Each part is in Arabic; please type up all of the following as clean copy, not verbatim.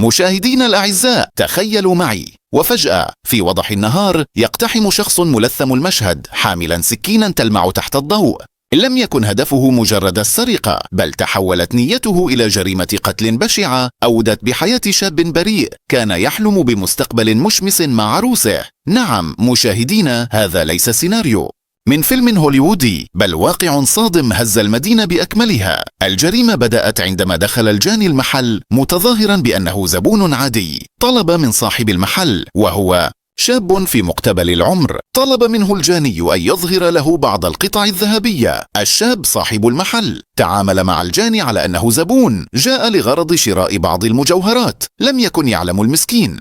مشاهدينا الأعزاء، تخيلوا معي وفجأة في وضح النهار يقتحم شخص ملثم المشهد حاملا سكينا تلمع تحت الضوء. لم يكن هدفه مجرد السرقة، بل تحولت نيته إلى جريمة قتل بشعة أودت بحياة شاب بريء كان يحلم بمستقبل مشمس مع عروسه. نعم مشاهدينا، هذا ليس سيناريو من فيلم هوليوودي، بل واقع صادم هز المدينة بأكملها. الجريمة بدأت عندما دخل الجاني المحل متظاهرا بأنه زبون عادي. طلب من صاحب المحل، وهو شاب في مقتبل العمر، طلب منه الجاني أن يظهر له بعض القطع الذهبية. الشاب صاحب المحل تعامل مع الجاني على أنه زبون جاء لغرض شراء بعض المجوهرات. لم يكن يعلم المسكين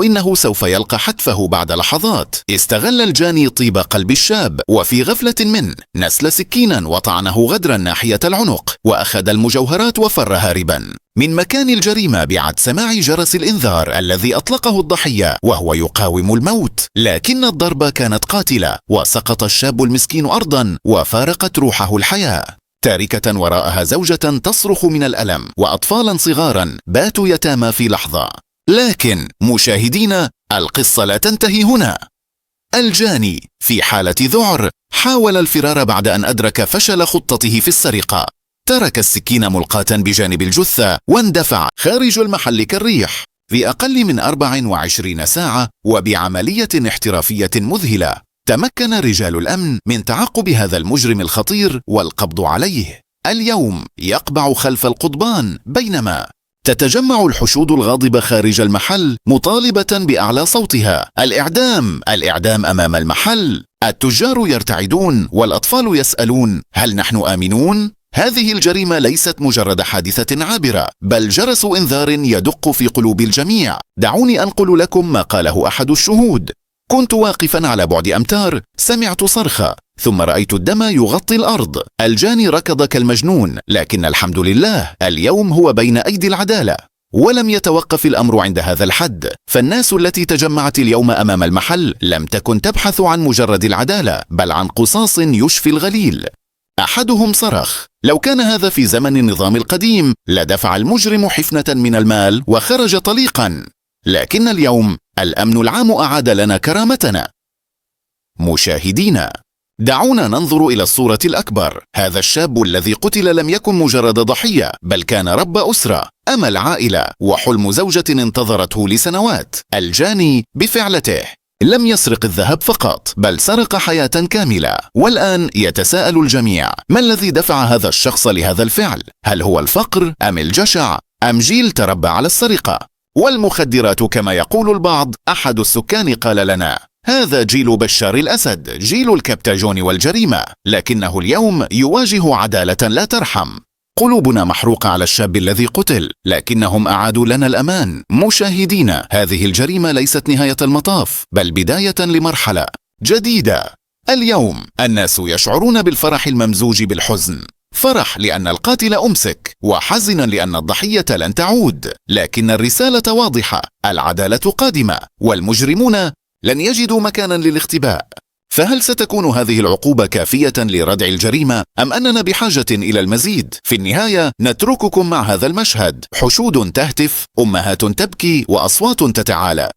إنه سوف يلقى حتفه بعد لحظات. استغل الجاني طيب قلب الشاب، وفي غفلة منه نسل سكينا وطعنه غدرا ناحية العنق، وأخذ المجوهرات وفر هاربا من مكان الجريمة بعد سماع جرس الإنذار الذي أطلقه الضحية وهو يقاوم الموت. لكن الضربة كانت قاتلة، وسقط الشاب المسكين أرضا وفارقت روحه الحياة، تاركة وراءها زوجة تصرخ من الألم وأطفالا صغارا باتوا يتامى في لحظة. لكن مشاهدينا، القصة لا تنتهي هنا. الجاني في حالة ذعر حاول الفرار بعد أن أدرك فشل خطته في السرقة. ترك السكين ملقاة بجانب الجثة واندفع خارج المحل كالريح. في أقل من 24 ساعة وبعملية احترافية مذهلة، تمكن رجال الأمن من تعقب هذا المجرم الخطير والقبض عليه. اليوم يقبع خلف القضبان، بينما تتجمع الحشود الغاضبة خارج المحل مطالبة بأعلى صوتها: الإعدام، الإعدام أمام المحل. التجار يرتعدون والأطفال يسألون: هل نحن آمنون؟ هذه الجريمة ليست مجرد حادثة عابرة، بل جرس إنذار يدق في قلوب الجميع. دعوني أنقل لكم ما قاله أحد الشهود: كنت واقفا على بعد أمتار، سمعت صرخة، ثم رأيت الدم يغطي الأرض. الجاني ركض كالمجنون، لكن الحمد لله اليوم هو بين أيدي العدالة. ولم يتوقف الأمر عند هذا الحد، فالناس التي تجمعت اليوم أمام المحل لم تكن تبحث عن مجرد العدالة، بل عن قصاص يشفي الغليل. أحدهم صرخ: لو كان هذا في زمن النظام القديم لدفع المجرم حفنة من المال وخرج طليقا، لكن اليوم الأمن العام أعاد لنا كرامتنا. مشاهدينا، دعونا ننظر إلى الصورة الأكبر. هذا الشاب الذي قتل لم يكن مجرد ضحية، بل كان رب أسرة، أمل عائلة، وحلم زوجة انتظرته لسنوات. الجاني بفعلته لم يسرق الذهب فقط، بل سرق حياة كاملة. والآن يتساءل الجميع: ما الذي دفع هذا الشخص لهذا الفعل؟ هل هو الفقر أم الجشع أم جيل تربى على السرقة والمخدرات كما يقول البعض؟ أحد السكان قال لنا: هذا جيل بشار الأسد، جيل الكبتاجون والجريمة، لكنه اليوم يواجه عدالة لا ترحم. قلوبنا محروقة على الشاب الذي قتل، لكنهم أعادوا لنا الأمان. مشاهدينا، هذه الجريمة ليست نهاية المطاف، بل بداية لمرحلة جديدة. اليوم الناس يشعرون بالفرح الممزوج بالحزن، فرح لأن القاتل أمسك، وحزنا لأن الضحية لن تعود. لكن الرسالة واضحة: العدالة قادمة، والمجرمون لن يجدوا مكانا للاختباء. فهل ستكون هذه العقوبة كافية لردع الجريمة، أم أننا بحاجة إلى المزيد؟ في النهاية نترككم مع هذا المشهد: حشود تهتف، أمهات تبكي، وأصوات تتعالى.